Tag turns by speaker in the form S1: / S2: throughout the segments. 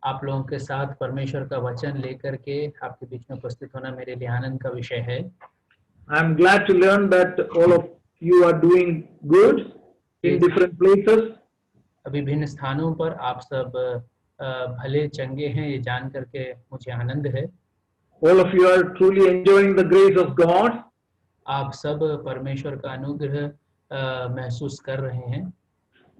S1: आप लोगों के साथ परमेश्वर का वचन लेकर के आपके बीच में उपस्थित होना मेरे लिए आनंद का विषय है।
S2: I am glad to learn that all of you are doing good in different places.
S1: अभी भिन्न स्थानों पर आप सब भले चंगे हैं, ये जान करके मुझे आनंद है।
S2: All of you are truly enjoying the grace of God.
S1: आप सब परमेश्वर का अनुग्रह महसूस कर रहे हैं।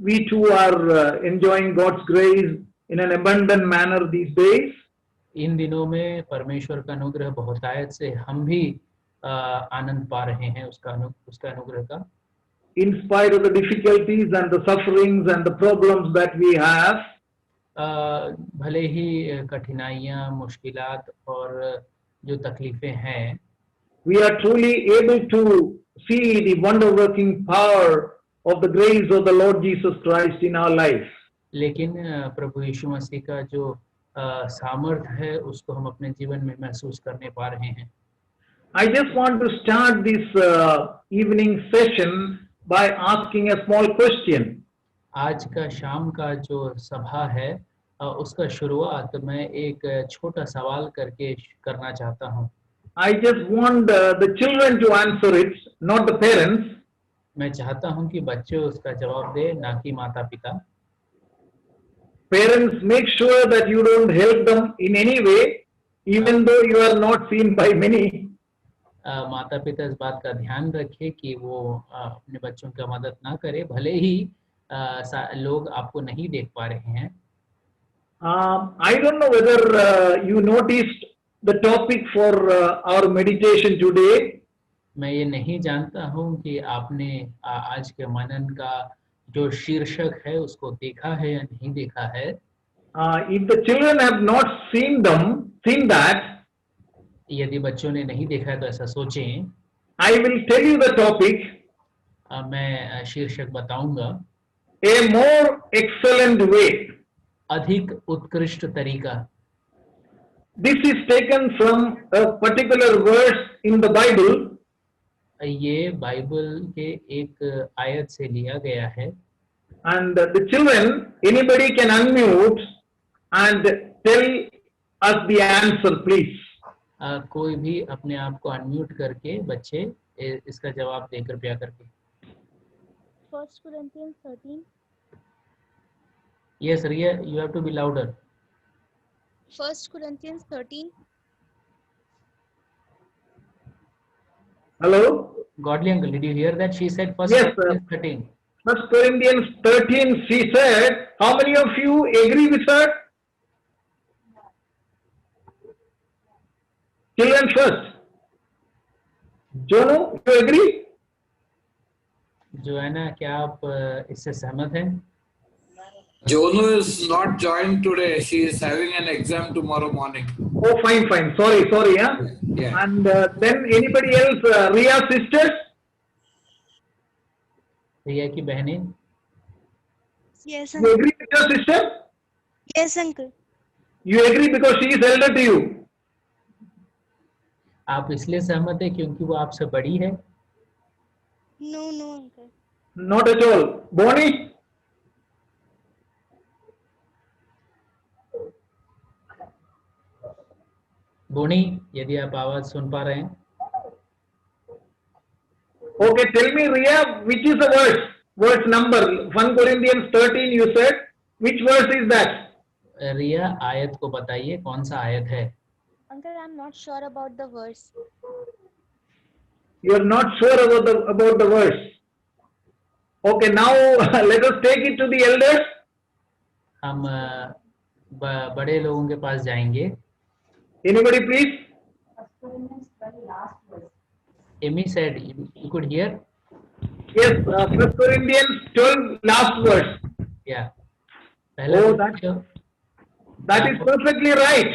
S2: We too are enjoying God's grace in an abundant manner these days.
S1: इन दिनों में परमेश्वर का अनुग्रह बहुतायत से हम भी आनंद पा रहे हैं उसका अनुग्रह का।
S2: In spite of the difficulties and the sufferings and the problems that we have,
S1: भले ही कठिनाइयाँ, मुश्किलात और जो तकलीफें हैं,
S2: we are truly able to see the wonder working power of the grace of the Lord Jesus Christ in our life.
S1: लेकिन प्रभु यीशु मसीह का जो सामर्थ्य है उसको हम अपने जीवन में महसूस करने पा रहे हैं।
S2: I just want to start this evening session by asking a small question.
S1: आज का शाम का जो सभा है उसका शुरुआत मैं एक छोटा सवाल करके करना चाहता हूँ।
S2: I just want the children to answer it, not the parents.
S1: मैं चाहता हूँ कि बच्चे उसका जवाब दे, ना कि माता पिता।
S2: Parents, make sure that you don't help them in any way, even though you are not seen by many.
S1: माता पिता इस बात का ध्यान रखें कि वो अपने बच्चों का मदद ना करे, भले ही लोग आपको नहीं देख पा रहे हैं।
S2: I don't know whether you noticed the topic for our meditation today.
S1: मैं ये नहीं जानता हूँ कि आपने आज के मनन का जो शीर्षक है उसको देखा है या नहीं देखा है।
S2: If the children have not seen that,
S1: यदि बच्चों ने नहीं देखा है तो ऐसा सोचें।
S2: I will tell you the topic.
S1: मैं शीर्षक बताऊंगा।
S2: A more excellent way.
S1: अधिक उत्कृष्ट तरीका।
S2: This is taken from a particular verse in the Bible.
S1: ये बाइबल के एक आयत से लिया गया है।
S2: And the children, anybody can unmute and tell us the answer, please.
S1: कोई भी अपने आप को अनम्यूट करके बच्चे इसका जवाब दे कृपया करके।
S3: 1 Corinthians 13.
S1: Yes, Riya, you have to be louder.
S3: 1 Corinthians 13.
S2: Hello?
S1: Godly uncle, did you hear that? She said first
S2: Yes,
S1: Corinthians 13.
S2: 1 Corinthians 13, she said, how many of you agree with her? Children first. Jonu, you agree?
S1: जोएना, क्या आप इससे सहमत हैं?
S4: Jonu is not joined today. She is having an exam tomorrow morning.
S2: Oh, fine. Sorry, huh?
S4: Yeah.
S2: And then anybody else, Riya's sisters?
S1: रिया की बहनें?
S3: Yes,
S2: You
S3: uncle.
S2: agree with your sister?
S3: Yes, uncle.
S2: You agree because she is elder to you?
S1: आप इसलिए सहमत है क्योंकि वो आपसे बड़ी है?
S3: No, uncle.
S2: Not at all. Bonnie?
S1: बोनी, यदि आप आवाज सुन पा रहे हैं।
S2: Okay, tell me, Riya, which is the verse number? 1 Corinthians 13, you said. Which verse is that?
S1: रिया, आयत को बताइए, कौन सा आयत है?
S3: Uncle, I'm not sure about the verse.
S2: You are not sure about the verse. Okay, now let us take it to the elders.
S1: हम बड़े लोगों के पास जाएंगे।
S2: Anybody, please?
S1: Amy said, you could hear?
S2: Yes, 1 Corinthians 12, last verse.
S1: Yeah.
S2: Oh, that is perfectly right.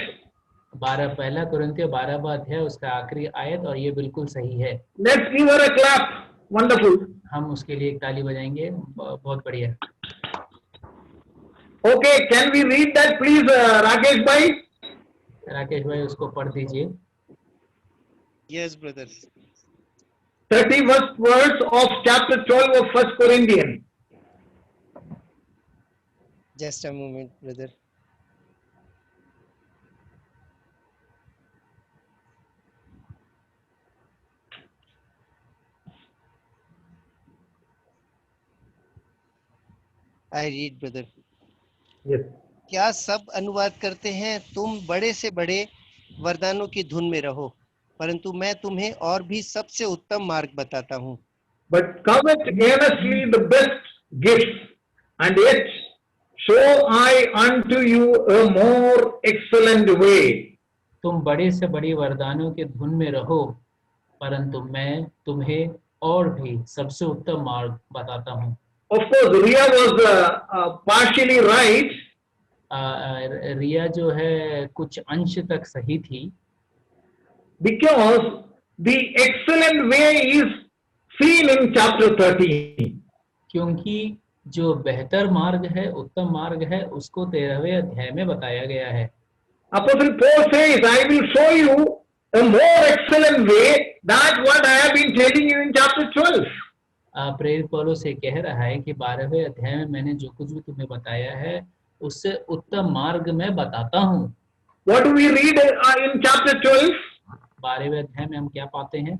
S1: 12 पहला कुरिन्थियों 12वां अध्याय उसका आखिरी आयत, और ये बिल्कुल सही है।
S2: Let's give her a clap. Wonderful.
S1: हम उसके लिए एक ताली बजाएंगे। बहुत बढ़िया।
S2: Okay, can we read that, please, Rakesh bhai?
S1: Rakesh भाई, उसको पढ़ दीजिए।
S5: Yes, brother.
S2: 31st verse of chapter 12 of 1 Corinthians.
S5: Just a moment, brother. I read, brother.
S2: Yes.
S5: क्या सब अनुवाद करते हैं, तुम बड़े से बड़े वरदानों की धुन में रहो, परंतु मैं तुम्हें और भी सबसे उत्तम मार्ग बताता हूँ.
S2: But covet earnestly the best gifts, and yet show I unto you a more excellent way.
S1: तुम बड़े से बड़ी वरदानों के धुन में रहो, परंतु मैं तुम्हें और भी सबसे उत्तम मार्ग बताता हूँ.
S2: Of course, Ria was partially right,
S1: रिया जो है कुछ अंश तक सही थी,
S2: because the excellent way is seen in chapter 13.
S1: क्योंकि जो बेहतर मार्ग है, उत्तम मार्ग है, उसको 13वें अध्याय में बताया गया है.
S2: Apostle Paul says, I will show you a more excellent way, that what I have been telling you in chapter 12.
S1: प्रेरित पौलुस से कह रहा है कि 12वें अध्याय में मैंने जो कुछ भी तुम्हें बताया है उससे उत्तम मार्ग मैं बताता हूँ.
S2: What do we read in chapter 12?
S1: 12वें अध्याय में हम क्या पाते हैं?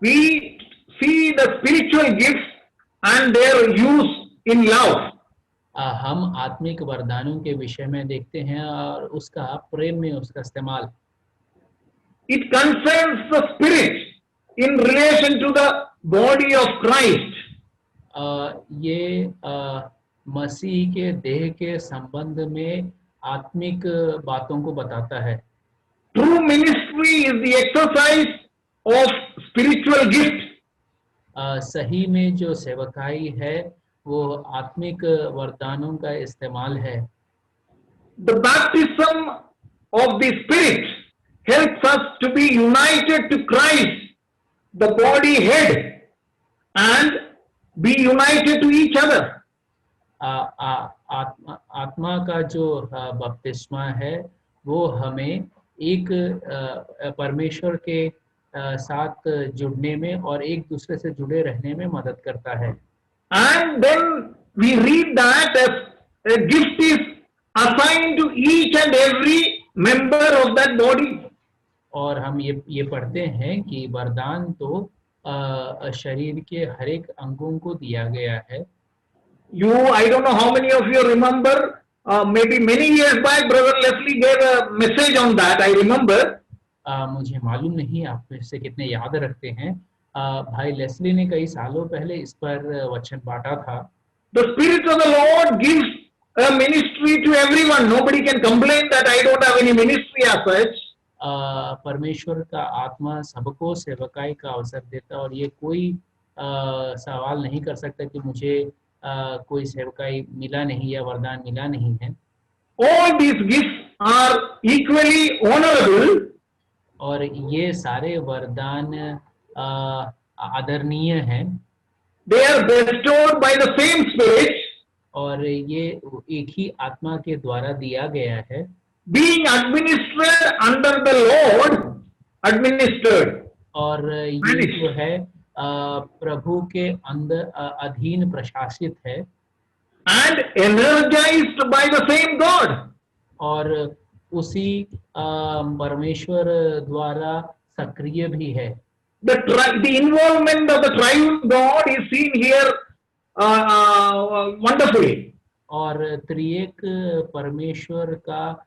S2: We see the spiritual gifts and their use in love.
S1: हम आत्मिक वरदानों के विषय में देखते हैं और उसका प्रेम में उसका इस्तेमाल.
S2: It concerns the spirit in relation to the body of Christ.
S1: ये मसीह के देह के संबंध में आत्मिक बातों को बताता है.
S2: True ministry is the exercise of spiritual gift.
S1: सही में जो सेवकाई है वो आत्मिक वरदानों का इस्तेमाल है.
S2: The baptism of the Spirit helps us to be united to Christ, the body head, and be united to each other.
S1: आत्मा का जो बपतिस्मा है वो हमें एक परमेश्वर के साथ जुड़ने में और एक दूसरे से जुड़े रहने में मदद करता है.
S2: And then we read that a gift is assigned to each and every member of that body.
S1: और हम ये पढ़ते हैं कि वरदान तो शरीर के हर एक अंगों को दिया गया है.
S2: I don't know how many of you remember, maybe many years back, Brother Leslie gave a message on that, I remember.
S1: मुझे मालूम नहीं आप में से कितने याद रखते हैं. भाई लेस्ली ने कई सालों पहले इस पर वचन बांटा था.
S2: The Spirit of the Lord gives a ministry to everyone. Nobody can complain that I don't have any ministry as such.
S1: परमेश्वर का आत्मा सबको सेवकाई का अवसर देता और ये कोई सवाल नहीं कर सकता कि मुझे कोई सेवकाई मिला नहीं या वरदान मिला नहीं है.
S2: All these gifts are equally honorable.
S1: और ये सारे वरदान आदरणीय हैं.
S2: They are bestowed by the same Spirit.
S1: और ये एक ही आत्मा के द्वारा दिया गया है.
S2: Being administered under the Lord, administered.
S1: और ये जो है प्रभु के अंदर अधीन प्रशासित है.
S2: And energized by the same God.
S1: और उसी परमेश्वर द्वारा सक्रिय भी है.
S2: The involvement of the triune God is seen here wonderfully.
S1: और त्रिएक परमेश्वर का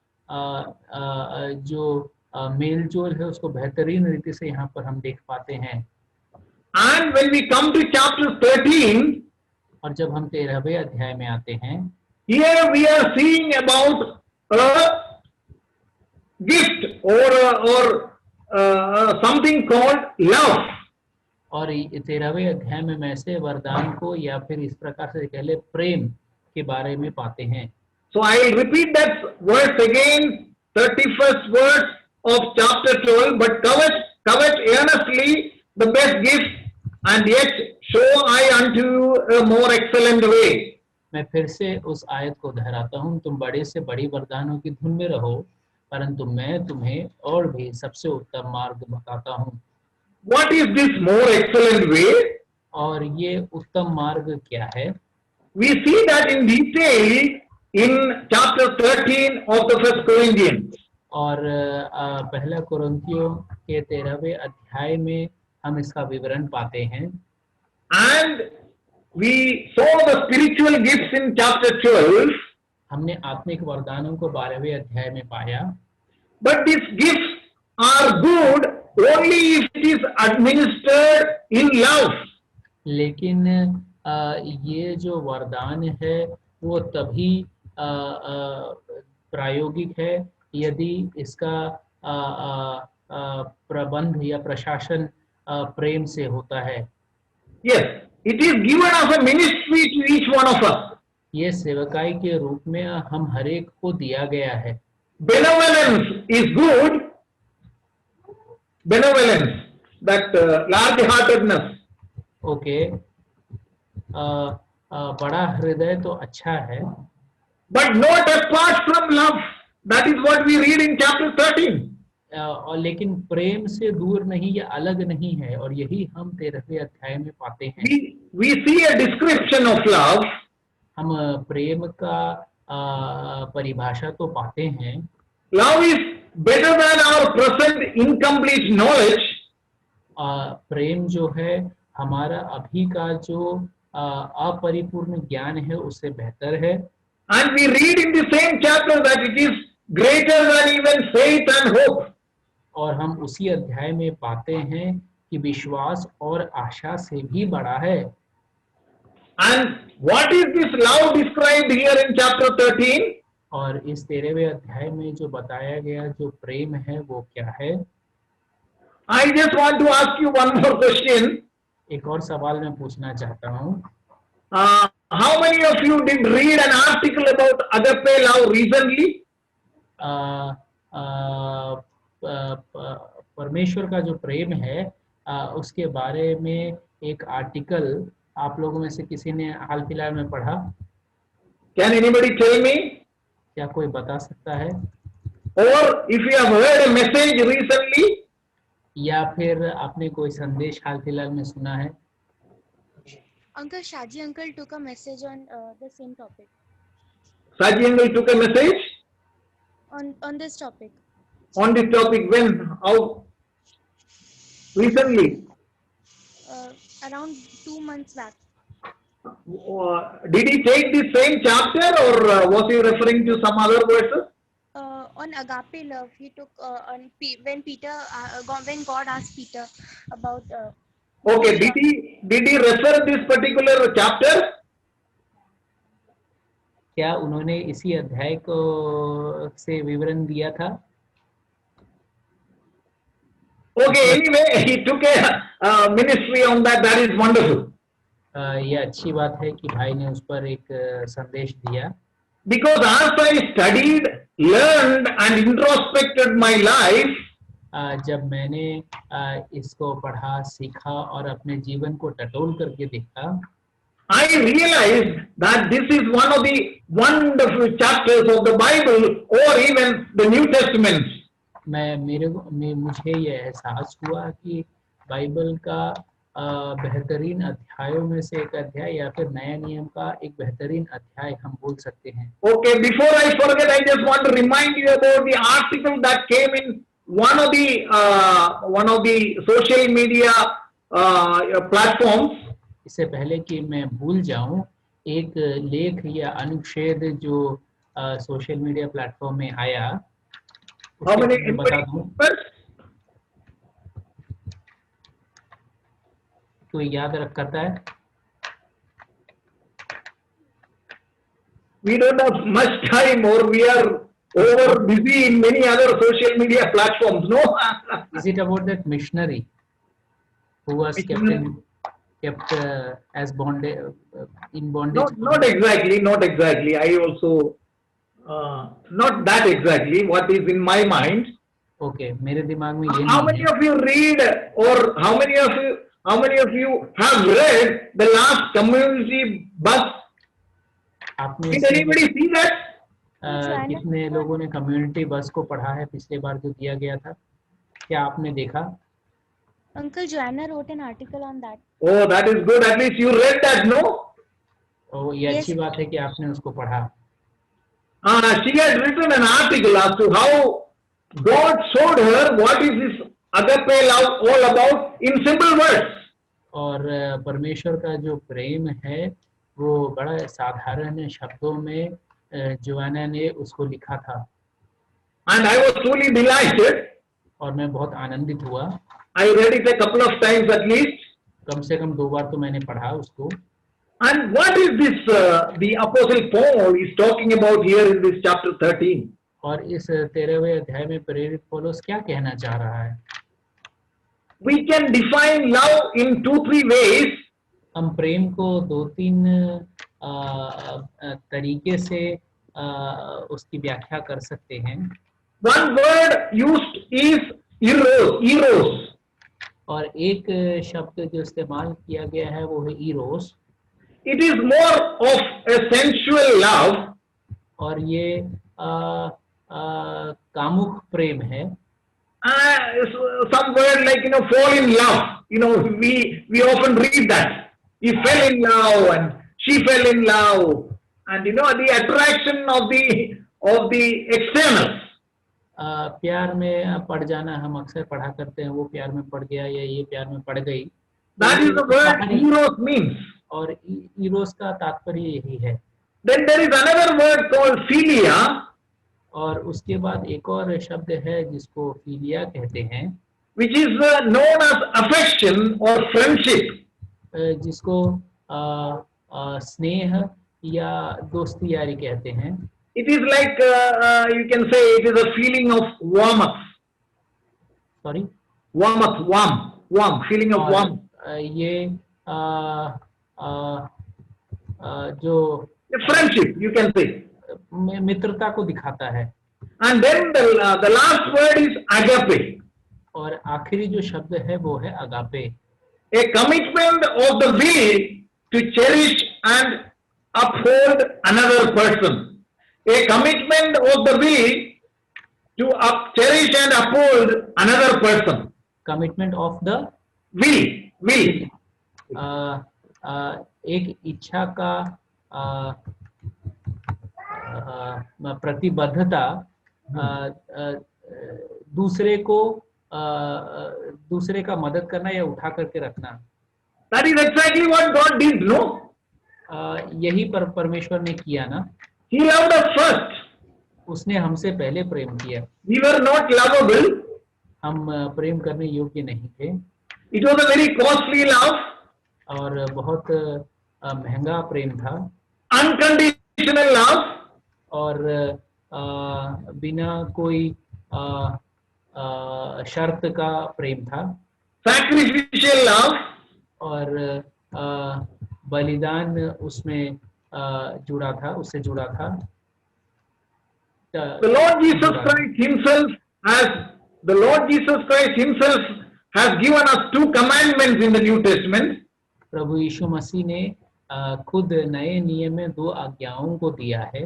S1: जो मेलजोल है उसको बेहतरीन रीति से यहाँ पर हम देख पाते हैं.
S2: And when we come to chapter 13,
S1: और जब हम 13वें अध्याय में आते हैं,
S2: here we are seeing about a gift or something called love.
S1: और 13वें अध्याय में मैं से वरदान को या फिर इस प्रकार से कह ले प्रेम के बारे में पाते हैं.
S2: So I will repeat that verse again, 31st verse of chapter 12. But covet earnestly the best gift, and yet show I unto you a more excellent way.
S1: मैं फिर से उस आयत को दोहराता हूँ, तुम बड़े से बड़ी वरदानों की धुन में रहो, परंतु मैं तुम्हें और भी सबसे उत्तम मार्ग बताता हूँ.
S2: What is this more excellent way?
S1: और ये उत्तम मार्ग क्या है?
S2: We see that in detail in chapter 13 of the First Corinthians.
S1: और पहला कुरिन्थियों के 13वें अध्याय में हम इसका विवरण पाते हैं.
S2: And We saw the spiritual gifts in chapter 12,
S1: हमने आत्मिक वरदानों को 12वें अध्याय में पाया,
S2: but these gifts are good only if it is administered in love.
S1: लेकिन ये जो वरदान है वो तभी प्रायोगिक है यदि इसका प्रबंध या प्रशासन प्रेम से होता है।
S2: Yes, it is given as a ministry to each one of us.
S1: ये सेवकाई के रूप में हम हर एक को दिया गया है।
S2: Benevolence is good. Benevolence, that large-heartedness.
S1: Okay, बड़ा हृदय तो अच्छा है,
S2: But not apart from love. That is what we read in chapter 13.
S1: और लेकिन प्रेम से दूर नहीं या अलग नहीं है, और यही हम 13वें अध्याय में पाते हैं।
S2: We see a description of love.
S1: हम प्रेम का परिभाषा तो पाते हैं।
S2: Love is better than our present incomplete knowledge.
S1: प्रेम जो है हमारा अभी का जो अपरिपूर्ण ज्ञान है उससे बेहतर है।
S2: And we read in the same chapter that it is greater than even faith and hope.
S1: और हम उसी अध्याय में पाते हैं कि विश्वास और आशा से भी बड़ा है।
S2: And what is this love described here in chapter 13?
S1: और इस 13वें अध्याय में जो बताया गया जो प्रेम है वो क्या है?
S2: I just want to ask you one more question.
S1: एक और सवाल मैं पूछना चाहता हूँ।
S2: How many of you did read an article about agape love recently?
S1: परमेश्वर का जो प्रेम है उसके बारे में एक आर्टिकल आप लोगों में से किसी ने हाल फिलहाल में पढ़ा?
S2: Can anybody tell me?
S1: क्या कोई बता सकता है?
S2: Or if you have heard a message recently?
S1: या फिर आपने कोई संदेश हाल फिलहाल में सुना है?
S3: Uncle Shaji uncle took a message on the same topic.
S2: Saji uncle took a message
S3: On this topic.
S2: on this topic when? How? Recently?
S3: Around 2 months back.
S2: Did he take the same chapter or was he referring to some other verses?
S3: On agape love, he took when God asked Peter about.
S2: Okay, did he refer this particular chapter?
S1: क्या उन्होंने इसी अध्याय को से विवरण दिया था?
S2: Okay, anyway, he took a ministry on that. That is wonderful.
S1: ये अच्छी बात है कि भाई ने उस पर एक संदेश दिया।
S2: Because as I studied, learned and introspected my life,
S1: जब मैंने इसको पढ़ा, सीखा और अपने जीवन को टटोल करके देखा,
S2: I realized that this is one of the wonderful chapters of the Bible or even the New Testament.
S1: मुझे ये एहसास हुआ कि बाइबल का बेहतरीन अध्यायों में से एक अध्याय या फिर नया नियम का एक बेहतरीन अध्याय हम बोल सकते हैं।
S2: Okay, before I forget, I just want to remind you about the article that came in one of the social media platforms.
S1: इससे पहले कि मैं भूल जाऊं, एक लेख या अनुच्छेद जो सोशल मीडिया प्लेटफॉर्म में आया, बता दूं, कोई याद रख करता है?
S2: We don't have much time or we are over busy in many other social media platforms, no?
S1: Is it about that missionary who was kept as bondage in bondage?
S2: Not exactly. I also not that exactly. What is in my mind?
S1: Okay, मेरे दिमाग में ये
S2: How many of you read or how many of you have read the last community bus? Did anybody see that?
S1: कितने लोगों ने community बस को पढ़ा है पिछले बार जो दिया गया था? क्या आपने देखा?
S3: Uncle Joanna wrote an article on that.
S2: Oh, that is good. At least you read that, no?
S1: Oh, ये अच्छी बात है कि आपने उसको पढ़ा।
S2: She had written an article as to how God showed her what is this agape love all about in simple words.
S1: और परमेश्वर का जो प्रेम है वो बड़ा साधारण शब्दों में जोआना ने उसको लिखा था
S2: And I was truly delighted.
S1: और मैं बहुत आनंदित हुआ.
S2: I read it a couple of times at least.
S1: कम से कम 2 बार तो मैंने पढ़ा उसको.
S2: And what is this the Apostle Paul is talking about here in this chapter 13?
S1: और इस 13वें अध्याय में प्रेरित पौलुस क्या कहना चाह रहा है?
S2: We can define love in 2-3 ways.
S1: हम प्रेम को 2-3 तरीके से उसकी व्याख्या कर सकते हैं.
S2: One word used is eros.
S1: और एक शब्द जो इस्तेमाल किया गया है वो है Eros.
S2: It is more of a sensual love.
S1: और ये कामुक प्रेम है.
S2: Some word like fall in love. We often read that he fell in love and she fell in love, and the attraction of the externals.
S1: प्यार में पड़ जाना हम अक्सर पढ़ा करते हैं. वो प्यार में पड़ गया या ये प्यार में पड़ गई.
S2: That is the word eros means.
S1: और इरोस का तात्पर्य यही है.
S2: Then there is another word called philia.
S1: और उसके बाद एक और शब्द है जिसको फिलिया कहते हैं.
S2: Which is known as affection or friendship.
S1: जिसको स्नेह या दोस्ती यारी कहते हैं.
S2: It is like you can say it is a feeling of warmth.
S1: Sorry.
S2: Warm feeling of warmth.
S1: ये जो
S2: friendship you can say.
S1: मित्रता को दिखाता है.
S2: And then the last word is agape.
S1: और आखिरी जो शब्द है वो है agape.
S2: A commitment of the will to cherish and uphold another person. A commitment of the will to cherish and uphold another person.
S1: Commitment of the
S2: will.
S1: एक इच्छा का प्रतिबद्धता दूसरे का मदद करना या उठा करके रखना.
S2: That is exactly what God did, no?
S1: यही परमेश्वर ने किया ना.
S2: He loved us first.
S1: उसने हमसे पहले प्रेम किया.
S2: We were not lovable.
S1: हम प्रेम करने योग्य नहीं थे.
S2: It was a very costly love.
S1: और बहुत महंगा प्रेम था.
S2: Unconditional love.
S1: और बिना कोई शर्त का प्रेम था.
S2: Sacrificial love.
S1: और बलिदान उसमें जुड़ा था, उससे जुड़ा था.
S2: The Lord Jesus Christ himself has given us 2 commandments in the New Testament.
S1: प्रभु यीशु मसीह ने खुद नए नियम में 2 आज्ञाओं को दिया है.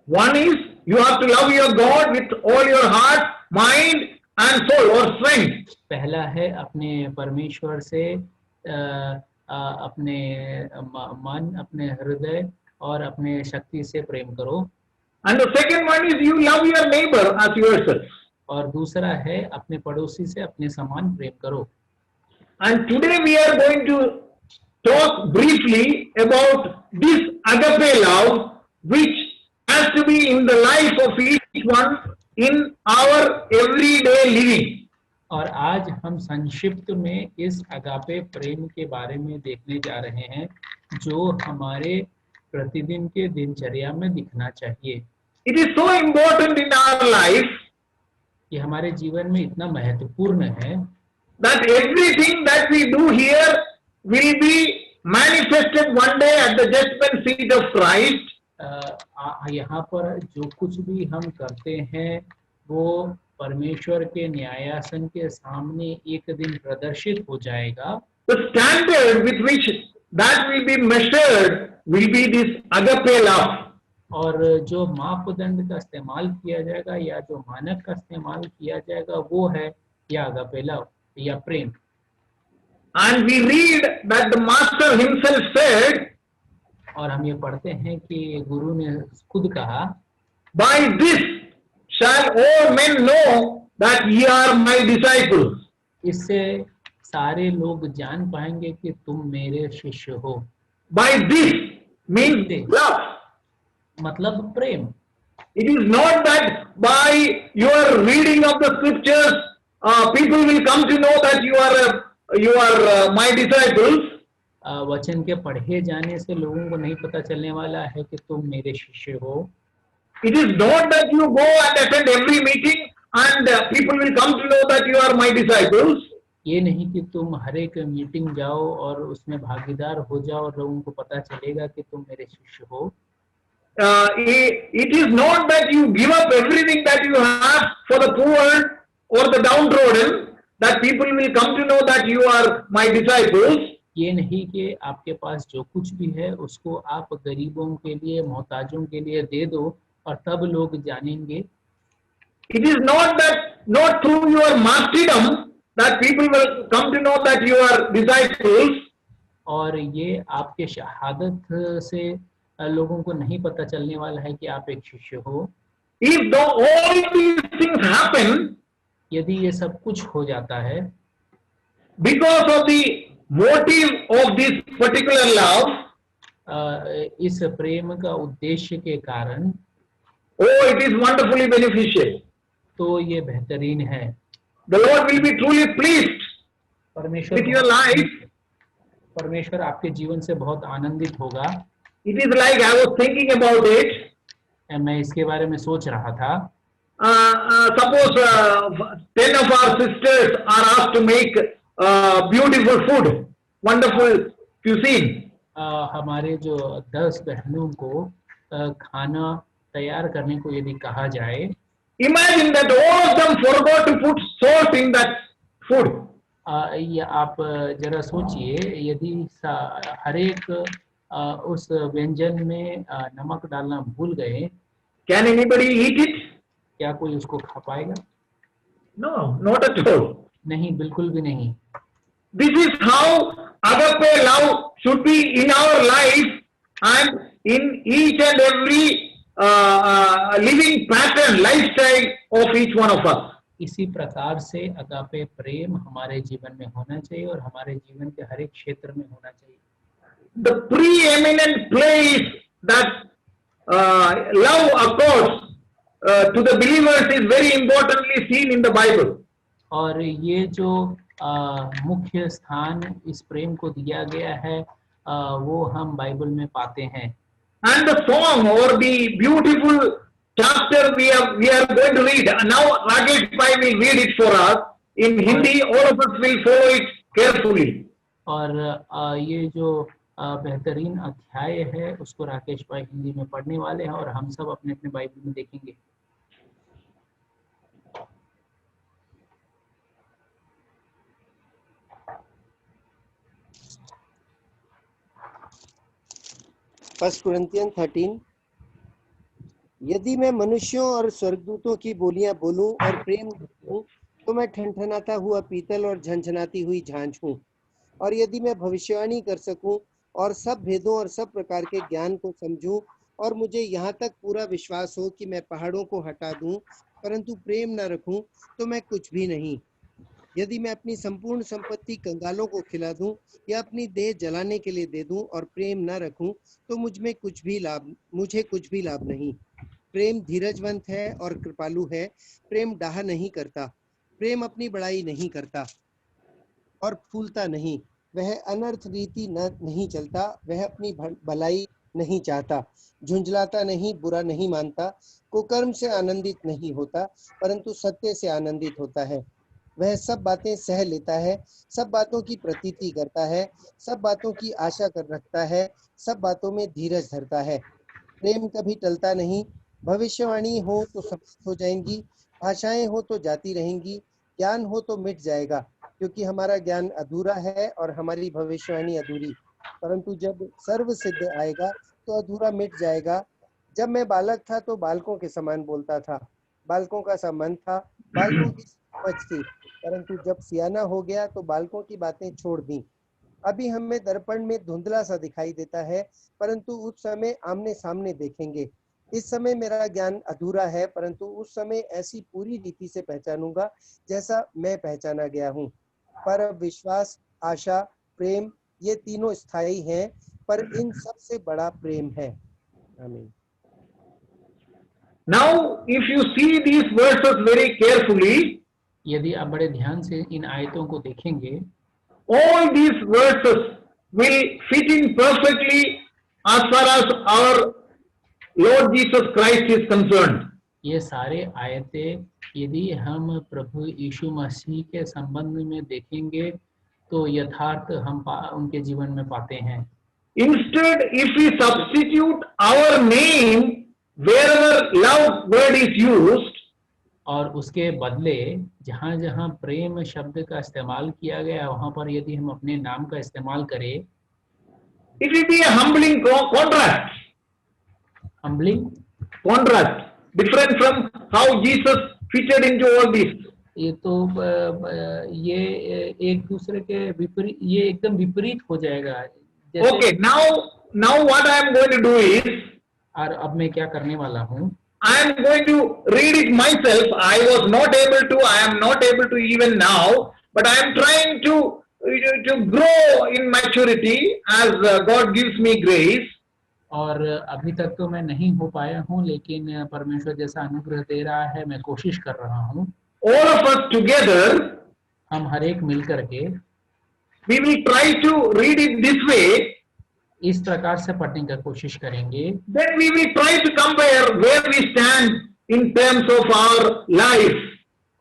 S2: One is you have to love your God with all your heart, mind and soul or strength.
S1: पहला है अपने परमेश्वर से अपने मन, अपने हृदय और अपने शक्ति से प्रेम करो.
S2: And the second one is you love your neighbor as yourself.
S1: और दूसरा है अपने पड़ोसी से अपने समान प्रेम करो.
S2: And today we are going to talk briefly about this agape love, which has to be in the life of each one in our everyday living.
S1: और आज हम संक्षिप्त में इस अगापे प्रेम के बारे में देखने जा रहे हैं जो हमारे प्रतिदिन के दिनचर्या में दिखना चाहिए.
S2: It is so important in our life.
S1: ये हमारे जीवन में इतना महत्वपूर्ण है.
S2: That everything that we do here will be manifested one day at the judgment seat of Christ.
S1: यहाँ पर जो कुछ भी हम करते हैं वो परमेश्वर के न्यायासन के सामने एक दिन प्रदर्शित हो जाएगा.
S2: The standard with which that will be measured will be this agape love.
S1: और जो मापदंड का इस्तेमाल किया जाएगा या जो मानक का इस्तेमाल किया जाएगा वो है या अगापे लव या प्रेम.
S2: And we read that the master himself said,
S1: और हम ये पढ़ते हैं कि गुरु ने खुद कहा,
S2: by this shall all men know that ye are my disciples.
S1: इससे सारे लोग जान पाएंगे कि तुम मेरे शिष्य हो।
S2: By this means love.
S1: मतलब प्रेम।
S2: It is not that by your reading of the scriptures, people will come to know that you are my disciples.
S1: वचन के पढ़े जाने से लोगों को नहीं पता चलने वाला है कि तुम मेरे शिष्य हो।
S2: It is not that you go and attend every meeting and people will come to know that you are my disciples.
S1: ये नहीं कि तुम हर एक मीटिंग जाओ और उसमें भागीदार हो जाओ और लोगों को पता चलेगा कि तुम मेरे शिष्य हो।
S2: It is not that you give up everything that you have for the poor or the downtrodden, that people will come to know that you are my disciples.
S1: ये नहीं कि आपके पास जो कुछ भी है उसको आप गरीबों के लिए, मोहताजों के लिए दे दो और तब लोग जानेंगे।
S2: It is not that, not through your martyrdom, that people will come to know that you are disciples.
S1: और ये आपके शहादत से लोगों को नहीं पता चलने वाला है कि आप एक शिष्य हो।
S2: If all these things happen
S1: यदि ये सब कुछ हो जाता है
S2: because of the motive of this particular love,
S1: इस प्रेम का उद्देश्य के कारण,
S2: oh, it is wonderfully beneficial.
S1: तो ये बेहतरीन है।
S2: The Lord will be truly pleased with your life.
S1: परमेश्वर आपके जीवन से बहुत आनंदित होगा।
S2: It is like I was thinking about it.
S1: मैं इसके बारे में सोच रहा था।
S2: Suppose 10 of our sisters are asked to make beautiful food, wonderful cuisine.
S1: हमारे जो 10 बहनों को खाना तैयार करने को यदि कहा जाए,
S2: Imagine that all of them forgot to put salt in that food.
S1: या आप जरा सोचिए, यदि हर एक उस व्यंजन में नमक डालना भूल गए,
S2: Can anybody eat it?
S1: क्या कोई उसको खा पाएगा?
S2: No, not at all.
S1: नहीं, बिल्कुल भी नहीं।
S2: This is how agape love should be in our life and in each and every living pattern, lifestyle of each one of us.
S1: इसी प्रकार से अगापे प्रेम हमारे जीवन में होना चाहिए और हमारे जीवन के हर एक क्षेत्र में होना चाहिए।
S2: The preeminent place that love accords to the believers is very importantly seen in the Bible.
S1: और ये जो मुख्य स्थान इस प्रेम को दिया गया है वो हम बाइबल में पाते हैं।
S2: And the song or the beautiful chapter we are going to read now, Rajesh Bhai will read it for us in Hindi. All of us will follow it carefully.
S1: और ये जो बेहतरीन अध्याय है उसको राकेश भाई हिंदी में पढ़ने वाले हैं और हम सब अपने अपने बाइबल में देखेंगे।
S5: First Corinthian 13। यदि मैं मनुष्यों और स्वर्गदूतों की बोलियां बोलूं और प्रेम हूं तो मैं ठनठनाता हुआ पीतल और झनझनाती हुई झांझ हूं। और यदि मैं भविष्यवाणी कर सकूं और सब भेदों और सब प्रकार के ज्ञान को समझूं और मुझे यहाँ तक पूरा विश्वास हो कि मैं पहाड़ों को हटा दूं परंतु प्रेम न रखूं तो मैं कुछ भी नहीं। यदि मैं अपनी संपूर्ण संपत्ति कंगालों को खिला दूं या अपनी देह जलाने के लिए दे दूं और प्रेम न रखूं तो मुझे कुछ भी लाभ नहीं। प्रेम धीरजवंत है और कृपालु है। प्रेम डाह नहीं करता, प्रेम अपनी बड़ाई नहीं करता और फूलता नहीं। वह अनर्थ रीति नहीं चलता, वह अपनी भलाई नहीं चाहता, झुंझलाता नहीं, बुरा नहीं मानता, कुकर्म से आनंदित नहीं होता परंतु सत्य से आनंदित होता है। वह सब बातें सह लेता है, सब बातों की प्रतीति करता है, सब बातों की आशा कर रखता है, सब बातों में धीरज धरता है। प्रेम कभी टलता नहीं। भविष्यवाणी हो तो समाप्त हो जाएंगी, भाषाएं हो तो जाती रहेंगी, ज्ञान हो तो मिट जाएगा, क्योंकि हमारा ज्ञान अधूरा है और हमारी भविष्यवाणी अधूरी। परंतु जब सर्व सिद्ध आएगा तो अधूरा मिट जाएगा। जब मैं बालक था तो बालकों के समान बोलता था, बालकों का सा मन था, बालकों की समझ थी, परंतु जब सियाना हो गया तो बालकों की बातें छोड़ दी। अभी हमें दर्पण में धुंधला सा दिखाई देता है, परंतु उस समय आमने सामने देखेंगे। इस समय मेरा ज्ञान अधूरा है, परंतु उस समय ऐसी पूरी रीति से पहचानूंगा जैसा मैं पहचाना गया हूँ। पर विश्वास, आशा, प्रेम ये तीनों स्थायी हैं, पर इन सबसे बड़ा प्रेम है। आमीन।
S2: Now, if you see these verses very carefully,
S1: यदि आप बड़े ध्यान से इन आयतों को देखेंगे,
S2: all these verses will fit in perfectly as far as our Lord Jesus Christ is concerned.
S1: ये सारे आयतें यदि हम प्रभु यीशु मसीह के संबंध में देखेंगे तो यथार्थ हम उनके जीवन में पाते हैं।
S2: Instead, if we substitute our name wherever love word is used,
S1: और उसके बदले जहाँ जहाँ प्रेम शब्द का इस्तेमाल किया गया वहाँ पर यदि हम अपने नाम का इस्तेमाल करें,
S2: it will be a humbling contrast.
S1: Humbling,
S2: Contrast, different from how Jesus fitted into all this.
S1: ये तो ये एक दूसरे के विपरीत, ये एकदम विपरीत हो जाएगा।
S2: Okay, now what I am going to do is,
S1: और अब मैं क्या करने वाला हूँ,
S2: I am going to read it myself. I am not able to even now, but I am trying to grow in maturity as God gives me grace.
S1: और अभी तक तो मैं नहीं हो पाया हूँ, लेकिन परमेश्वर जैसा अनुग्रह दे रहा है मैं कोशिश कर रहा हूँ।
S2: All of us together,
S1: हम हर एक मिल करके
S2: we will try to read it this way.
S1: इस प्रकार से पढ़ने का कोशिश करेंगे।
S2: Then we will try to compare where we stand in terms of our life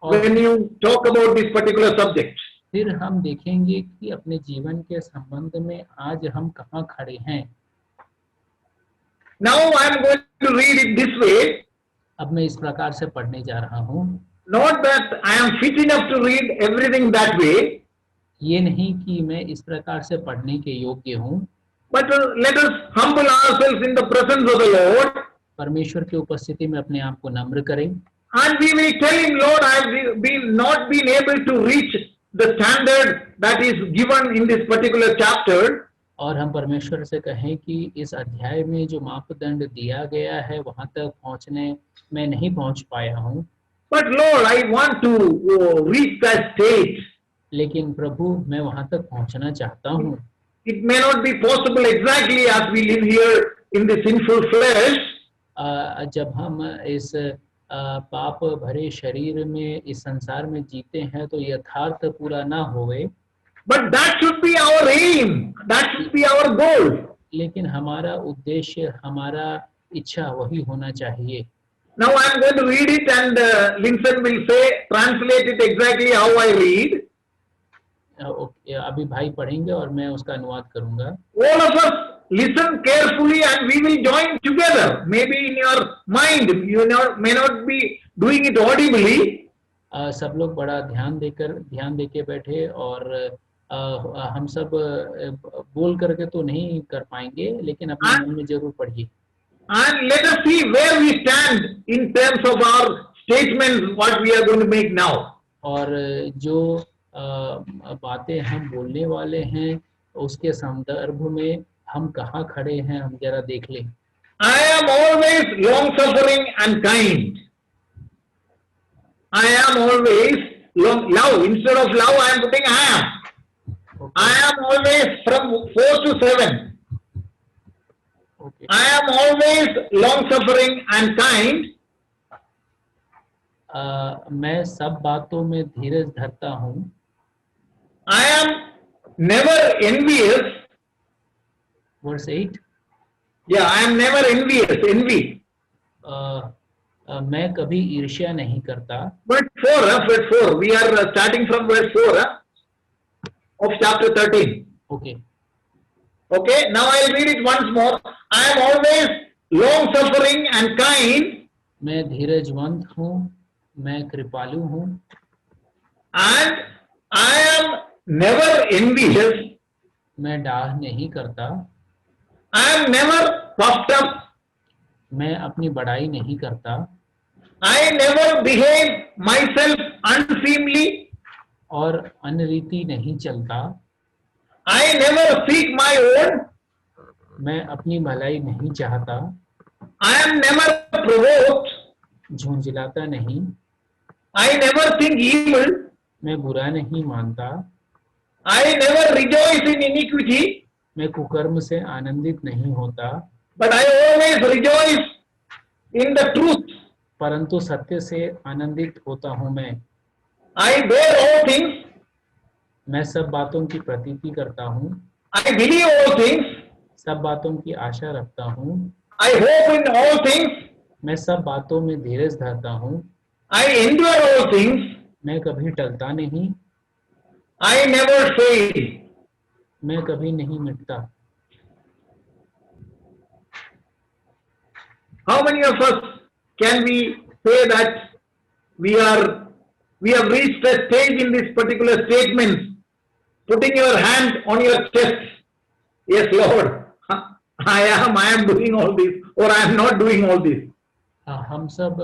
S2: when you talk about this particular subject.
S1: फिर हम देखेंगे कि अपने जीवन के संबंध में आज हम कहाँ खड़े हैं।
S2: Now I am going to read it this way.
S1: अब मैं इस प्रकार से पढ़ने जा रहा हूँ।
S2: Not that I am fit enough to read everything that way.
S1: ये नहीं कि मैं इस प्रकार से पढ़ने के योग्य हूँ,
S2: But let us humble ourselves in the presence of the Lord.
S1: परमेश्वर की उपस्थिति में अपने आप को नम्र करें
S2: And we will tell him, Lord, I have not been able to reach the standard that is given in this particular chapter.
S1: और हम परमेश्वर से कहें कि इस अध्याय में जो मापदंड दिया गया है वहां तक पहुंचने में नहीं पहुंच पाया हूं।
S2: But Lord, I want to reach that state.
S1: लेकिन प्रभु मैं वहां तक पहुंचना चाहता हूं।
S2: It may not be possible exactly as we live here in the sinful flesh.
S1: जब हम इस पाप भरे शरीर में इस संसार में जीते हैं तो यथार्थ पूरा ना होवे।
S2: But that should be our aim. That should be our goal.
S1: लेकिन हमारा उद्देश्य, हमारा इच्छा वही होना चाहिए।
S2: Now I am going to read it and Linson will say, translate it exactly how I read.
S1: अभी भाई पढ़ेंगे और मैं उसका अनुवाद करूंगा।
S2: All of us listen carefully and we will join together. Maybe in your mind, you may not be doing it audibly.
S1: सब लोग बड़ा ध्यान देके बैठे और हम सब बोल करके तो नहीं कर पाएंगे, लेकिन अपने मन में जरूर पढ़िए।
S2: And let us see where we stand in terms of our statements, what we are going to make now.
S1: और जो बातें हम बोलने वाले हैं उसके संदर्भ में हम कहाँ खड़े हैं हम जरा देख लें।
S2: I am always long suffering and kind. I am always love. Instead of love, I am putting I am.
S1: Okay.
S2: I am always from 4 to 7.
S1: Okay.
S2: I am always long suffering and kind.
S1: मैं सब बातों में धीरज धरता हूँ।
S2: I am never envious.
S1: Verse 8.
S2: Yeah, I am never envious. Envy.
S1: मैं कभी ईर्ष्या नहीं करता।
S2: Verse 4. We are starting from verse 4 of chapter 13.
S1: Okay.
S2: Okay, now I will read it once more. I am always long suffering and kind.
S1: मैं धीरजवंत हूँ, मैं कृपालु हूँ।
S2: And I am never envious.
S1: मैं डाह नहीं करता।
S2: I am never puffed up.
S1: मैं अपनी बड़ाई नहीं करता।
S2: I never behave myself unseemly.
S1: और अनरीति नहीं चलता।
S2: I never seek my own.
S1: मैं अपनी भलाई नहीं चाहता।
S2: I am never provoked.
S1: झुंझलाता नहीं।
S2: I never think evil.
S1: मैं बुरा नहीं मानता।
S2: I never rejoice in iniquity,
S1: मैं कुकर्म से आनंदित नहीं होता,
S2: but I always rejoice in the truth.
S1: परंतु सत्य से आनंदित होता हूँ मैं।
S2: I bear all things.
S1: मैं सब बातों की प्रतीति करता हूँ,
S2: I believe all things.
S1: सब बातों की आशा रखता हूँ,
S2: I hope in all things.
S1: मैं सब बातों में धीरज धरता हूँ,
S2: I endure all things.
S1: मैं कभी टलता नहीं,
S2: I never fail.
S1: मैं कभी नहीं मिटता।
S2: How many of us can we say that we have reached a stage in this particular statement, putting your hand on your chest? Yes, Lord, I am doing all this, or I am not doing all this.
S1: हम सब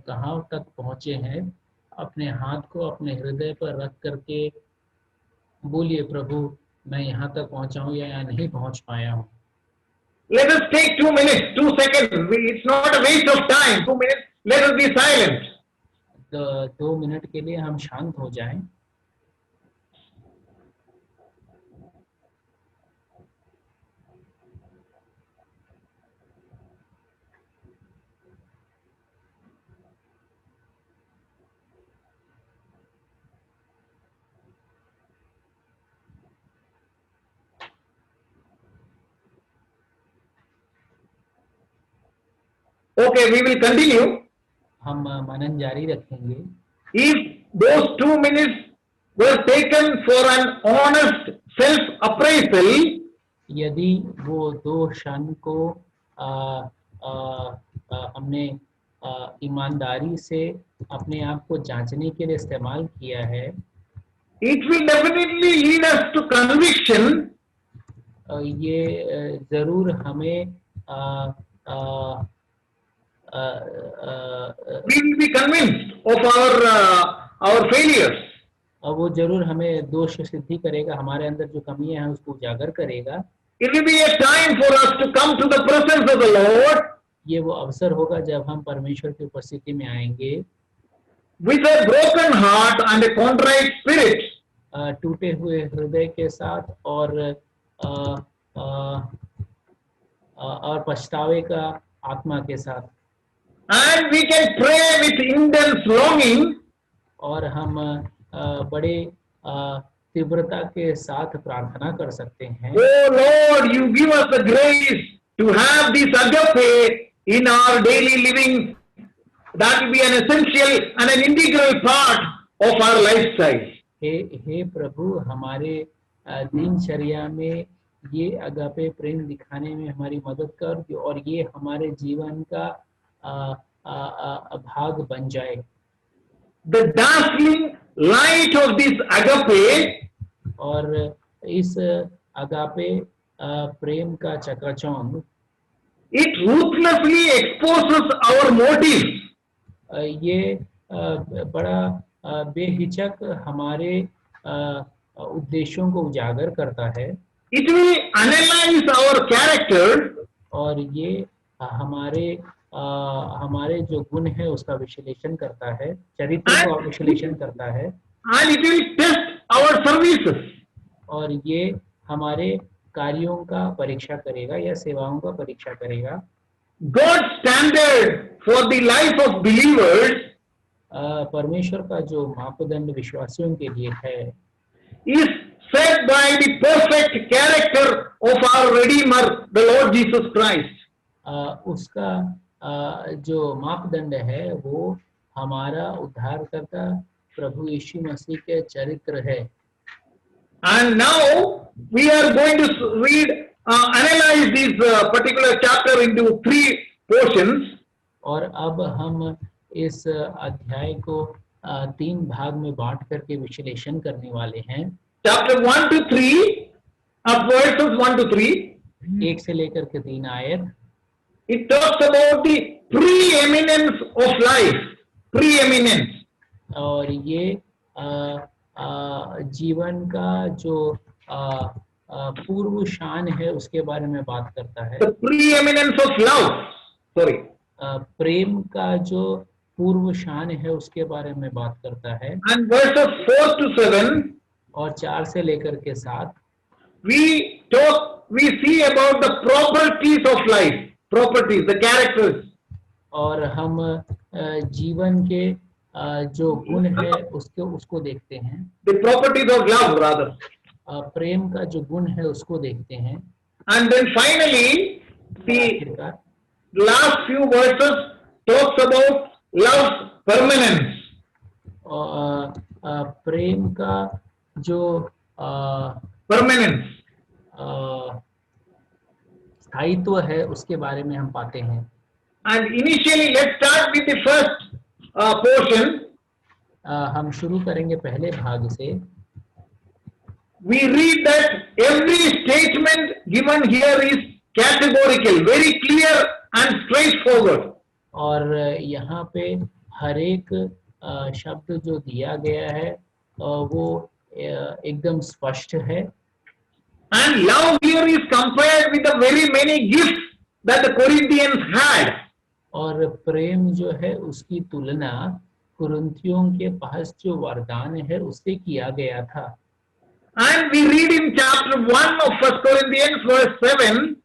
S1: कहाँ तक पहुँचे हैं? अपने हाथ को अपने हृदय पर रख करके बोलिए, प्रभु मैं यहाँ तक पहुँचा हूँ या नहीं पहुँच पाया हूँ।
S2: Let us take 2 minutes, 2 seconds. It's not a waste of time. 2 minutes. Let us be silent.
S1: 2 minute के लिए हम शांत हो जाएं।
S2: Okay, we will continue.
S1: हम मनन जारी रखेंगे।
S2: If those 2 minutes were taken for an honest self-appraisal,
S1: यदि वो 2 क्षण को हमने ईमानदारी से अपने आप को जांचने के लिए इस्तेमाल किया है,
S2: it will definitely lead us to conviction.
S1: ये जरूर हमें
S2: We will be convinced of our failures.
S1: वो जरूर हमें दोष सिद्धि करेगा, हमारे अंदर जो कमियां हैं उसको उजागर करेगा।
S2: It will be a time for us to come to the presence of the Lord
S1: ये वो अवसर होगा जब हम परमेश्वर की उपस्थिति में आएंगे
S2: with a broken heart and a contrite spirit.
S1: टूटे हुए हृदय के साथ और पछतावे का आत्मा के साथ।
S2: And we can pray with intense longing.
S1: और हम बड़े तीव्रता के साथ प्रार्थना कर सकते हैं।
S2: Oh Lord, you give us the grace to have this agape in our daily living. That will be an essential and an integral part of our lifestyle.
S1: हे प्रभु, हमारे दिनचर्या में ये अगापे प्रेम दिखाने में हमारी मदद कर और ये हमारे जीवन का भाग बन जाए।
S2: The dazzling light of this agape,
S1: और इस अगापे प्रेम का चकाचौंध,
S2: it ruthlessly exposes our motives.
S1: ये बड़ा बेहिचक हमारे उद्देश्यों को उजागर करता है।
S2: It will analyze our character.
S1: और ये हमारे जो गुण है उसका विश्लेषण करता है, चरित्र का विश्लेषण करता है।
S2: And it will test our services.
S1: और ये हमारे कार्यों का परीक्षा करेगा या सेवाओं का परीक्षा करेगा।
S2: God's standard for the life of believers
S1: परमेश्वर का जो मापदंड विश्वासियों के लिए है
S2: is set by the perfect character of our Redeemer, the Lord Jesus Christ.
S1: उसका जो मापदंड है वो हमारा उद्धारकर्ता प्रभु यीशु मसीह के चरित्र है।
S2: And now we are going to analyze this particular chapter into 3 portions.
S1: और अब हम इस अध्याय को 3 भाग में बांट करके विश्लेषण करने वाले हैं।
S2: Chapter 1 to 3, verses 1 to 3.
S1: 1 से लेकर के 3 आयत।
S2: It talks about the preeminence of life. Preeminence.
S1: और ये जीवन का जो पूर्व शान है उसके बारे में बात करता है।
S2: The preeminence of love. Sorry.
S1: प्रेम का जो पूर्व शान है उसके बारे में बात करता है।
S2: And verses 4 to 7.
S1: और 4 से लेकर के 7
S2: we see about the properties of life, properties, the characters.
S1: और हम जीवन के जो गुण है उसको देखते हैं,
S2: The properties of love rather.
S1: प्रेम का जो गुण है उसको देखते हैं.
S2: And then finally, the
S1: आखिरकार
S2: last few verses talks about love's permanence.
S1: प्रेम का जो
S2: Permanence.
S1: स्थायित्व है उसके बारे में हम पाते हैं.
S2: And initially, let's start with the first portion.
S1: हम शुरू करेंगे पहले भाग से.
S2: We read that every statement given here is categorical, very clear and straightforward.
S1: और यहाँ पे हर एक शब्द जो दिया गया है वो एकदम स्पष्ट है.
S2: And love here is compared with the very many gifts that the Corinthians had.
S1: और प्रेम जो है उसकी तुलना कुरिन्थियों के पास जो वरदान है उससे किया गया था.
S2: And we read in chapter 1 of 1 Corinthians verse 7.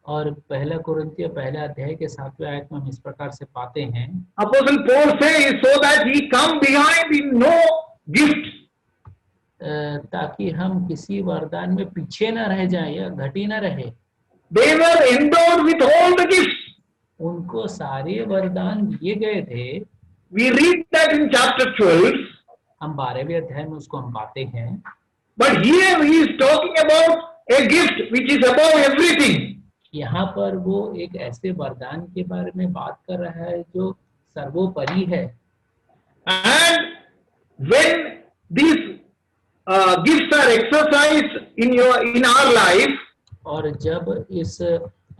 S1: और पहला कुरिन्थियों पहला अध्याय के 7वें आयत में हम इस प्रकार से पाते हैं.
S2: Apostle Paul says, so that he come behind in no gift.
S1: ताकि हम किसी वरदान में पीछे न रह जाएं या घटी न रहे.
S2: They were endowed with all the gifts.
S1: उनको सारे वरदान दिए गए थे.
S2: We read that in chapter 12.
S1: हम 12वें अध्याय में उसको हम पाते हैं.
S2: But here he is talking about a gift which is above everything.
S1: यहाँ पर वो एक ऐसे वरदान के बारे में बात कर रहा है जो सर्वोपरि है.
S2: And when these gifts are exercised in our life,
S1: और जब इस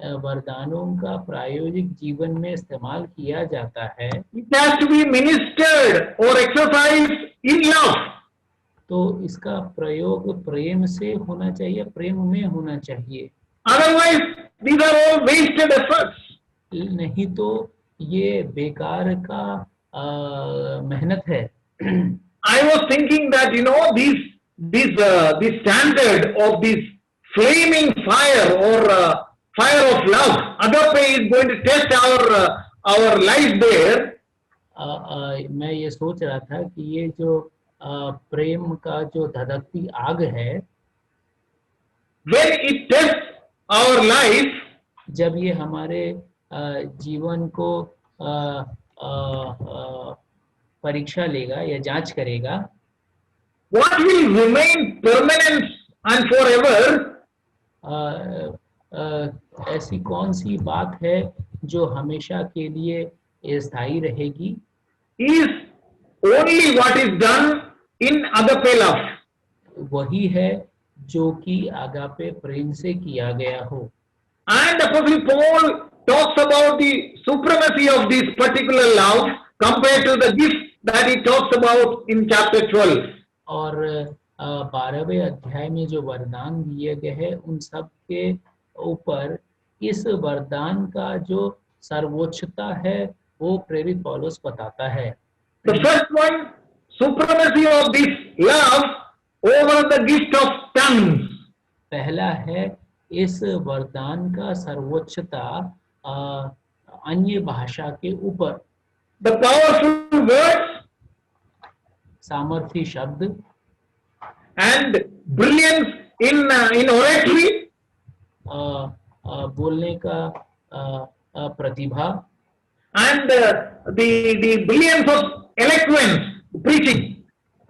S1: वरदानों का प्रायोगिक जीवन में इस्तेमाल किया जाता है,
S2: it has to be ministered or exercised in love.
S1: तो इसका प्रयोग प्रेम से होना चाहिए, प्रेम में होना चाहिए.
S2: Otherwise, these are all wasted efforts.
S1: नहीं तो ये बेकार का मेहनत है.
S2: I was thinking that this standard of this flaming fire or fire of love, agape is going to test our life there.
S1: मैं ये सोच रहा था कि ये जो प्रेम का जो धधकती आग है,
S2: when it tests our life,
S1: जब ये हमारे जीवन को परीक्षा लेगा या जांच करेगा,
S2: what will remain permanent and forever?
S1: ऐसी कौन सी बात है जो हमेशा के लिए स्थायी रहेगी?
S2: Is only what is done in agape love.
S1: वही है जो कि आगापे प्रेम से किया गया हो.
S2: And Apostle Paul talks about the supremacy of this particular love compared to the gift that he talks about in chapter 12.
S1: और 12वें अध्याय में जो वरदान दिए गए हैं उन सब के ऊपर इस वरदान का जो सर्वोच्चता है वो प्रेरित पौलुस बताता है.
S2: The first one, supremacy of this love over the gift of tongues.
S1: पहला है इस वरदान का सर्वोच्चता अन्य भाषा के ऊपर.
S2: The powerful words
S1: सामर्थी शब्द
S2: and brilliance in oratory.
S1: बोलने का प्रतिभा
S2: and the brilliance of eloquence, preaching.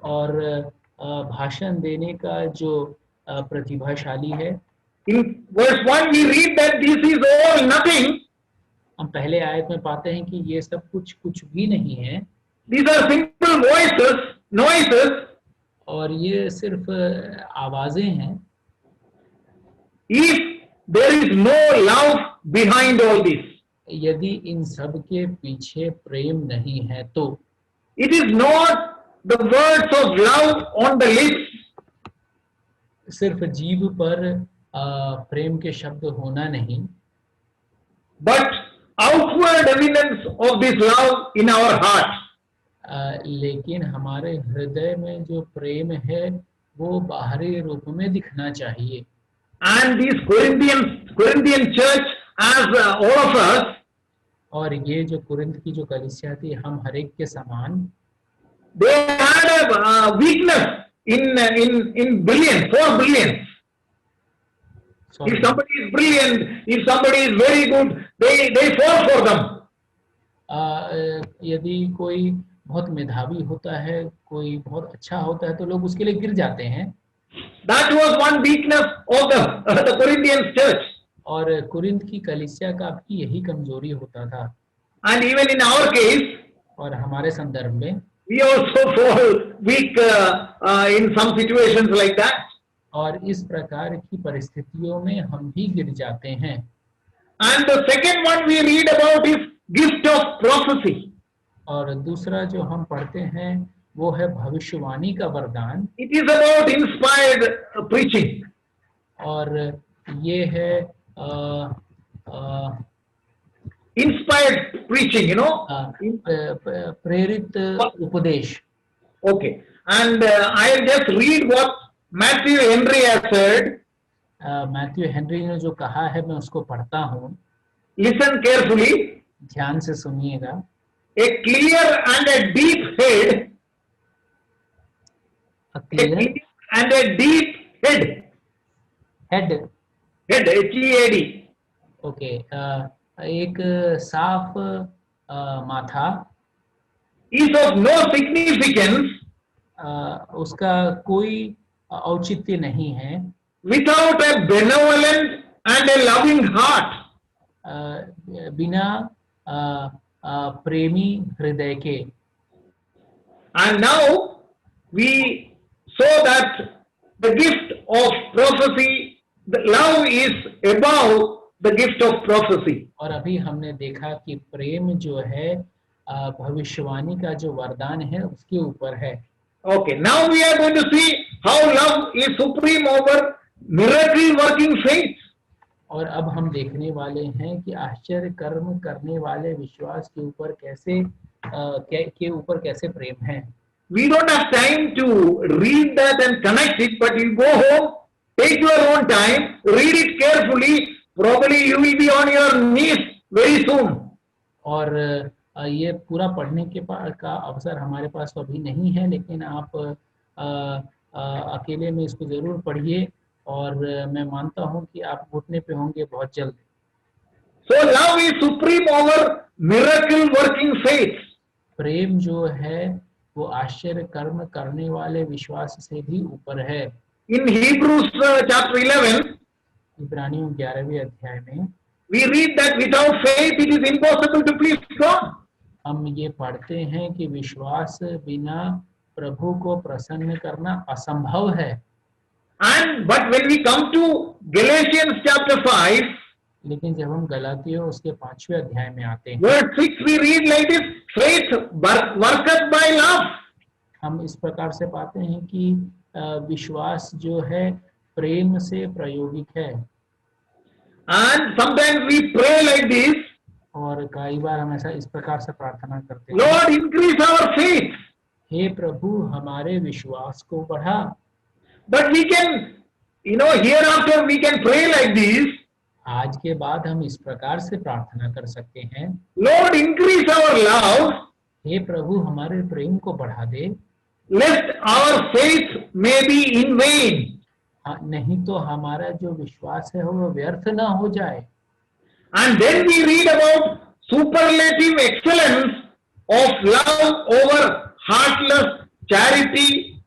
S1: और भाषण देने का जो प्रतिभाशाली है.
S2: In verse 1 we read that this is all nothing.
S1: हम पहले आयत में पाते हैं कि ये सब कुछ भी नहीं है.
S2: These are simple noises.
S1: और ये सिर्फ आवाजें हैं.
S2: If there is no love behind all this,
S1: यदि इन सब के पीछे प्रेम नहीं है तो
S2: it is not the words of love on the lips,
S1: सिर्फ जीभ पर प्रेम के शब्द होना नहीं,
S2: but outward evidence of this love in our heart.
S1: लेकिन हमारे हृदय में जो प्रेम है वो बाहरी रूप में दिखना चाहिए।
S2: And this Corinthian church, as all of us,
S1: और ये जो कुरिन्थ की जो कलीसिया थी, हम हर एक के समान,
S2: they had a weakness in brilliance, for brilliance. If somebody is brilliant, if somebody is very good, they fall for them.
S1: यदि कोई बहुत मेधावी होता है, कोई बहुत अच्छा होता है, तो लोग उसके लिए गिर जाते हैं।
S2: That was one weakness of the Corinthian church.
S1: और कुरिन्थ की कलीसिया का भी यही कमजोरी होता था।
S2: And even in our case,
S1: और हमारे संदर्भ में
S2: we also fall weak in some situations like that.
S1: और इस प्रकार की परिस्थितियों में हम भी गिर जाते हैं।
S2: And the second one we read about is gift of prophecy.
S1: और दूसरा जो हम पढ़ते हैं वो है भविष्यवाणी का वरदान।
S2: It is about inspired preaching.
S1: और ये है
S2: Inspired preaching, you know.
S1: प्रेरित उपदेश।
S2: Okay. And I'll just read what Matthew Henry has said.
S1: Matthew Henry ने जो कहा है, मैं उसको पढ़ता हूँ,
S2: Listen carefully.
S1: ध्यान से सुनिएगा।
S2: A clear and a deep head. A
S1: clear
S2: clear and a deep head.
S1: Head,
S2: Head, H-E-A-D.
S1: Okay, एक साफ माथा,
S2: Is of no significance
S1: उसका कोई औचित्य नहीं है,
S2: without a benevolent and a loving heart.
S1: बिना प्रेमी हृदय के।
S2: And now we saw that the gift of prophecy, the love is above the gift of prophecy.
S1: और अभी हमने देखा कि प्रेम जो है भविष्यवाणी का जो वरदान है उसके ऊपर है।
S2: Okay, now we are going to see how love is supreme over miracle working faith.
S1: और अब हम देखने वाले हैं कि आश्चर्य कर्म करने वाले विश्वास के ऊपर कैसे के ऊपर कैसे प्रेम है।
S2: We don't have time to read that and connect it, but you go home, take your own time, read it carefully. Probably you will be on your knees very soon.
S1: और ये पूरा पढ़ने के का अवसर हमारे पास तो अभी नहीं है, लेकिन आप अकेले में इसको जरूर पढ़िए और मैं मानता हूँ कि आप घुटने पे होंगे बहुत जल्द।
S2: So love is supreme over miracle working faith.
S1: प्रेम जो है वो आश्चर्य कर्म करने वाले विश्वास से भी ऊपर है।
S2: In Hebrews chapter 11,
S1: इब्रानियों 11वें अध्याय में
S2: we read that without faith it is impossible to please God.
S1: हम ये पढ़ते हैं कि विश्वास बिना प्रभु को प्रसन्न करना असंभव है।
S2: And but when we come to Galatians chapter 5,
S1: लेकिन जब हम गलातियों उसके 5वें अध्याय में आते हैं,
S2: verse 6, we read like this: faith worketh by love.
S1: हम इस प्रकार से पाते हैं कि विश्वास जो है प्रेम से प्रायोगिक है।
S2: And sometimes we pray like this:
S1: और कई बार हम ऐसा इस प्रकार से प्रार्थना करते हैं,
S2: Lord, increase our faith.
S1: हे प्रभु हमारे विश्वास को बढ़ा।
S2: But we can, hereafter we can pray like this:
S1: आज के बाद हम इस प्रकार से प्रार्थना कर सकते हैं,
S2: Lord, increase our love,
S1: हे प्रभु हमारे प्रेम को बढ़ा दे,
S2: lest our faith may be in vain.
S1: नहीं तो हमारा जो विश्वास है वो व्यर्थ ना हो जाए।
S2: And then we read about superlative excellence of love over heartless charity.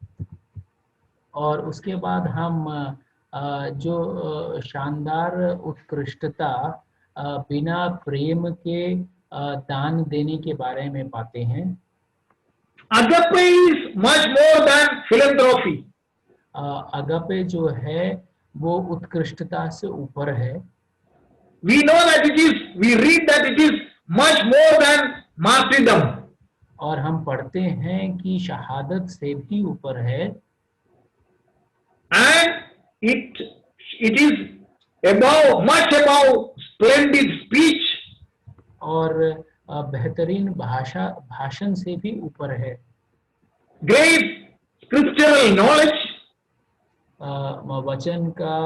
S1: और उसके बाद हम जो शानदार उत्कृष्टता बिना प्रेम के दान देने के बारे में पाते हैं।
S2: Agape is much more than philanthropy.
S1: Agape जो है वो उत्कृष्टता से ऊपर है।
S2: We know that we read that it is much more than martyrdom.
S1: और हम पढ़ते हैं कि शहादत से भी ऊपर है।
S2: And it is much above splendid speech.
S1: और बेहतरीन भाषण से भी ऊपर है।
S2: Great scriptural knowledge.
S1: वचन का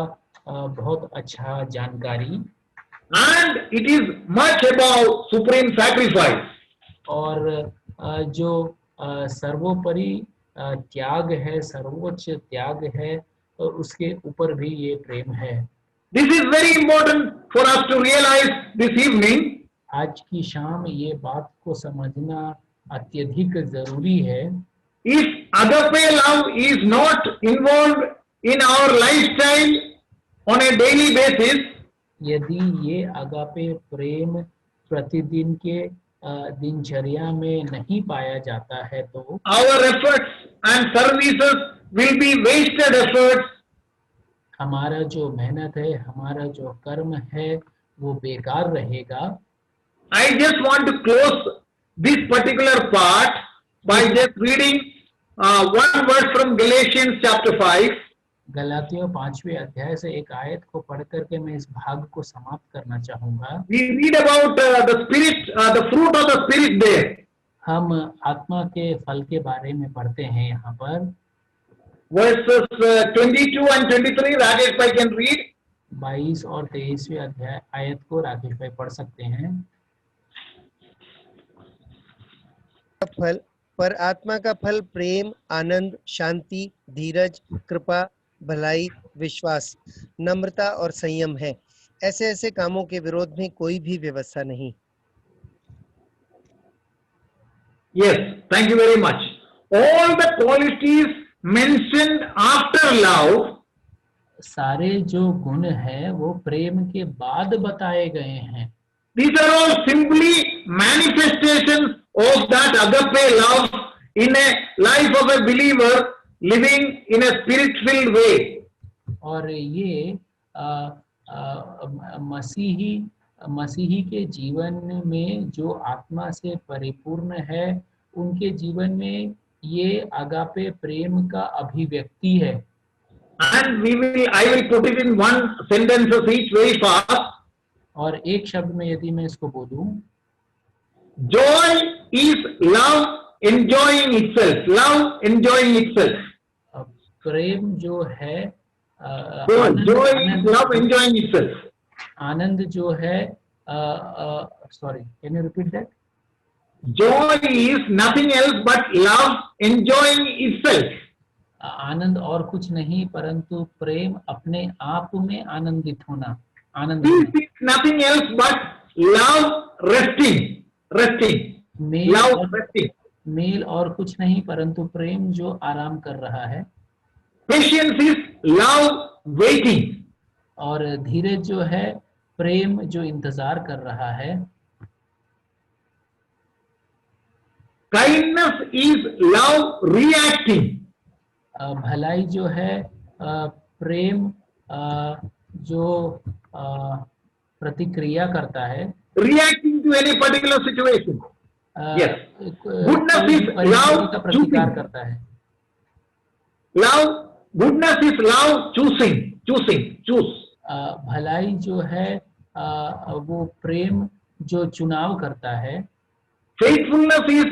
S1: बहुत अच्छा जानकारी,
S2: and it is much above supreme sacrifice.
S1: और जो सर्वोपरि त्याग है, सर्वोच्च त्याग है, और उसके ऊपर भी ये प्रेम है।
S2: This is very important for us to realize this evening.
S1: आज की शाम ये बात को समझना अत्यधिक जरूरी है।
S2: If agape love is not involved in our lifestyle on a daily basis,
S1: यदि ये अगापे प्रेम प्रतिदिन के दिनचर्या में नहीं पाया जाता है तो
S2: our efforts and services will be wasted efforts.
S1: हमारा जो मेहनत है, हमारा जो कर्म है, वो बेकार रहेगा।
S2: I just want to close this particular part by just reading one verse from Galatians chapter 5.
S1: गलातियों 5वें अध्याय से एक आयत को पढ़ करके मैं इस भाग को समाप्त करना चाहूंगा।
S2: We read about the spirit, the fruit of the spirit there.
S1: हम आत्मा के फल के बारे में पढ़ते हैं यहाँ पर।
S2: Verses 22 and 23, Rajesh Bhai can read.
S1: 22 और 23वें अध्याय आयत को राकेश भाई पढ़ सकते हैं।
S5: फल पर आत्मा का फल प्रेम, आनंद, शांति, धीरज, कृपा, भलाई, विश्वास, नम्रता और संयम है। ऐसे ऐसे कामों के विरोध में कोई भी व्यवस्था नहीं।
S2: Yes, thank you very much. All the qualities mentioned after love,
S1: सारे जो गुण हैं वो प्रेम के बाद बताए गए हैं।
S2: these are all simply manifestations of that agape love in a life of a believer living in a spirit-filled way.
S1: और ये मसीही के जीवन में जो आत्मा से परिपूर्ण है, उनके जीवन में ये अगापे प्रेम का अभिव्यक्ति है।
S2: And I will put it in one sentence each very fast.
S1: और एक शब्द में यदि मैं इसको बोलूं,
S2: Joy is love enjoying itself. Love enjoying itself.
S1: प्रेम जो है
S2: Joy is love enjoying itself.
S1: आनंद जो है, sorry, can you repeat that?
S2: Joy is nothing else but love enjoying itself.
S1: आनंद और कुछ नहीं परंतु प्रेम अपने आप में आनंदित होना, आनंद।
S2: This is nothing else but love resting. Love resting.
S1: मेल और कुछ नहीं परंतु प्रेम जो आराम कर रहा है।
S2: Patience is love waiting.
S1: और धीरज जो है प्रेम जो इंतजार कर रहा है।
S2: Kindness is love reacting.
S1: भलाई जो है प्रेम जो प्रतिक्रिया करता है।
S2: Reacting to any particular situation. Yes. Goodness is love
S1: का प्रतिकार
S2: choosing.
S1: करता है।
S2: Goodness is love choose.
S1: भलाई जो है वो प्रेम जो चुनाव करता है।
S2: Faithfulness is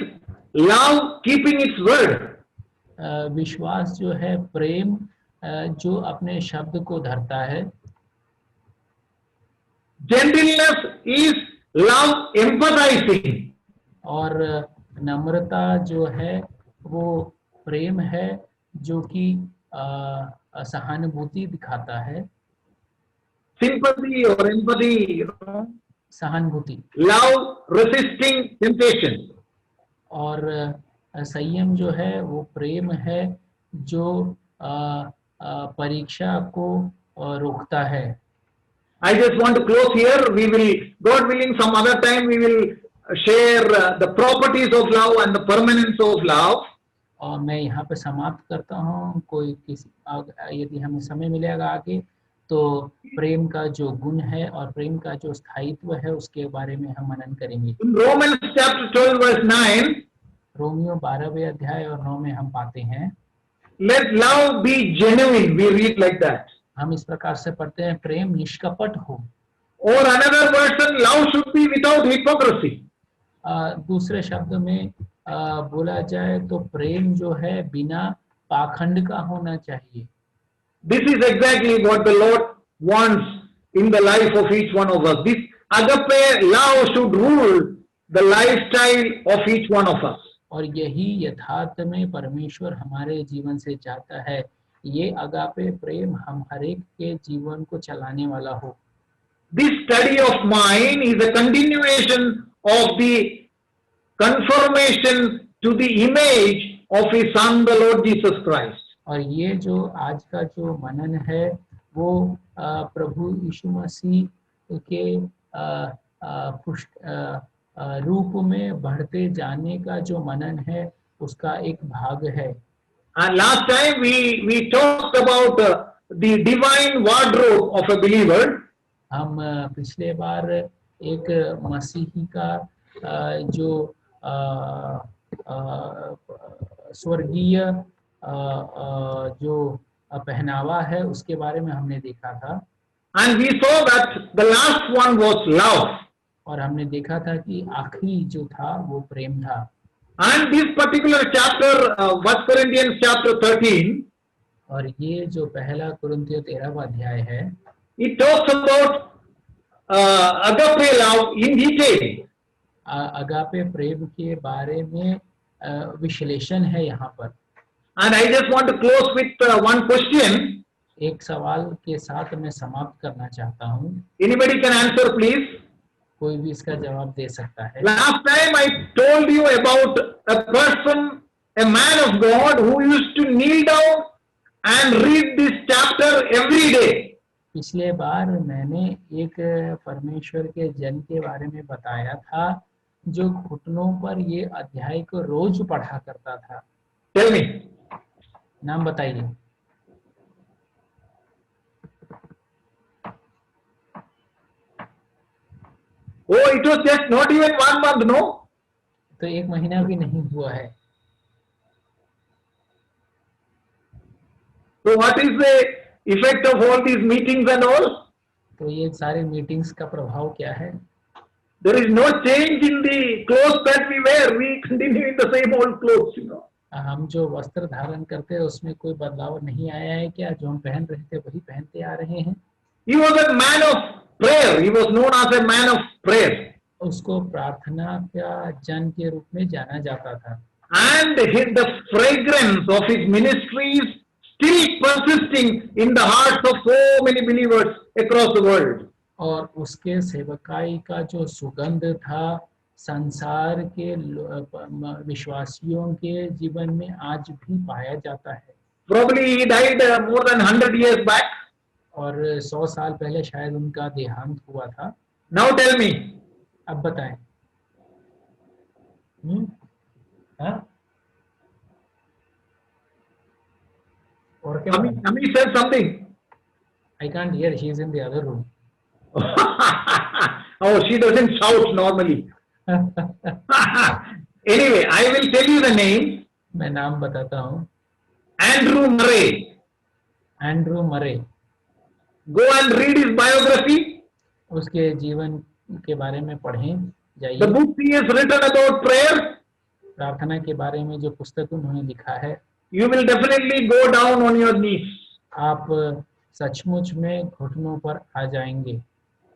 S2: love keeping its word.
S1: विश्वास जो है प्रेम जो अपने शब्द को धरता है।
S2: Gentleness is love empathizing.
S1: और नम्रता जो है वो प्रेम है जो कि सहानुभूति दिखाता है।
S2: Sympathy or empathy,
S1: सहानुभूति।
S2: love resisting temptation.
S1: और संयम जो है वो प्रेम है जो परीक्षा को रोकता है।
S2: I just want to close here. We will, God willing, some other time we will share the properties of love and the permanence of love.
S1: और मैं यहाँ पे समाप्त करता हूँ। यदि हमें समय मिलेगा आगे तो प्रेम का जो गुण है और प्रेम का जो स्थायित्व है उसके बारे में हम मनन करेंगे।
S2: In Romans chapter 12 verse 9,
S1: Romeo 12वें अध्याय और 9 में हम पाते हैं,
S2: let love be genuine. We read like that.
S1: हम इस प्रकार से पढ़ते हैं, प्रेम निष्कपट हो।
S2: Or another version, love should be without hypocrisy.
S1: दूसरे शब्द में बोला जाए तो प्रेम जो है बिना पाखंड का होना चाहिए।
S2: This is exactly what the Lord wants in the life of each one of us. This agape love should rule the lifestyle of each one of us.
S1: और यही यथार्थ में परमेश्वर हमारे जीवन से चाहता है, ये अगापे प्रेम हम हर एक के जीवन को चलाने वाला हो।
S2: This study of mine is a continuation of the conformation to the image of His Son, the Lord Jesus Christ.
S1: और ये जो आज का जो मनन है वो प्रभु यीशु मसीह के रूप में बढ़ते जाने का जो मनन है उसका एक भाग है।
S2: And last time we talked about the divine wardrobe of a believer.
S1: हम पिछले बार एक मसीही का जो स्वर्गीय जो पहनावा है उसके बारे में हमने देखा था।
S2: And we saw that the last one was love.
S1: और हमने देखा था कि आखिरी जो था वो प्रेम था।
S2: And this particular chapter, 1 Corinthians chapter 13,
S1: और ये जो पहला कुरिन्थियों 13वां अध्याय है,
S2: it talks about agape love in detail.
S1: Agape प्रेम के बारे में विश्लेषण है यहाँ पर।
S2: And I just want to close with one question.
S1: एक सवाल के साथ मैं समाप्त करना चाहता हूँ।
S2: Anybody can answer, please.
S1: कोई भी इसका जवाब दे सकता है।
S2: Last time I told you about a person, a man of God who used to kneel down and read this chapter every day.
S1: पिछले बार मैंने एक परमेश्वर के जन के बारे में बताया था जो घुटनों पर ये अध्याय को रोज पढ़ा करता था।
S2: Tell me.
S1: नाम बताइए।
S2: Oh, it was just not even 1 month, no?
S1: तो 1 महीना भी नहीं हुआ है।
S2: So what is the effect of all these meetings and all?
S1: तो ये सारे मीटिंग्स का प्रभाव क्या है?
S2: There is no change in the clothes that we wear. We continue in the same old clothes, you know.
S1: हम जो वस्त्र धारण करते हैं उसमें कोई बदलाव नहीं आया है क्या? जो हम पहन रहे थे वही पहनते आ रहे हैं।
S2: He was a man of prayer. He was known as a man of prayer.
S1: उसको प्रार्थना का जन के रूप में जाना जाता था।
S2: And the fragrance of his ministry is still persisting in the hearts of so many believers across the world.
S1: और उसके सेवकाई का जो सुगंध था संसार के विश्वासियों के जीवन में आज भी पाया जाता है।
S2: Probably he died more than 100 years back.
S1: और 100 साल पहले शायद उनका देहांत हुआ था।
S2: Now tell me.
S1: अब बताएं। हाँ? और क्या?
S2: Ami said something.
S1: I can't hear. She is in the other room.
S2: Oh, she doesn't shout normally. Anyway, I will tell you the name.
S1: मैं नाम बताता हूँ।
S2: Andrew Murray.
S1: एंड्रू मरे।
S2: Go and read his biography.
S1: उसके जीवन के बारे में पढ़ें जाइए।
S2: The book he has written about prayer.
S1: प्रार्थना के बारे में जो पुस्तक उन्होंने लिखा है,
S2: You will definitely go down on your knees.
S1: आप सचमुच में घुटनों पर आ जाएंगे।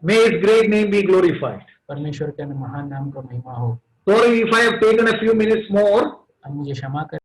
S2: May his great name be glorified.
S1: परमेश्वर के महान नाम का महिमा हो।
S2: Sorry if I have taken a few minutes more.
S1: अब मुझे क्षमा कर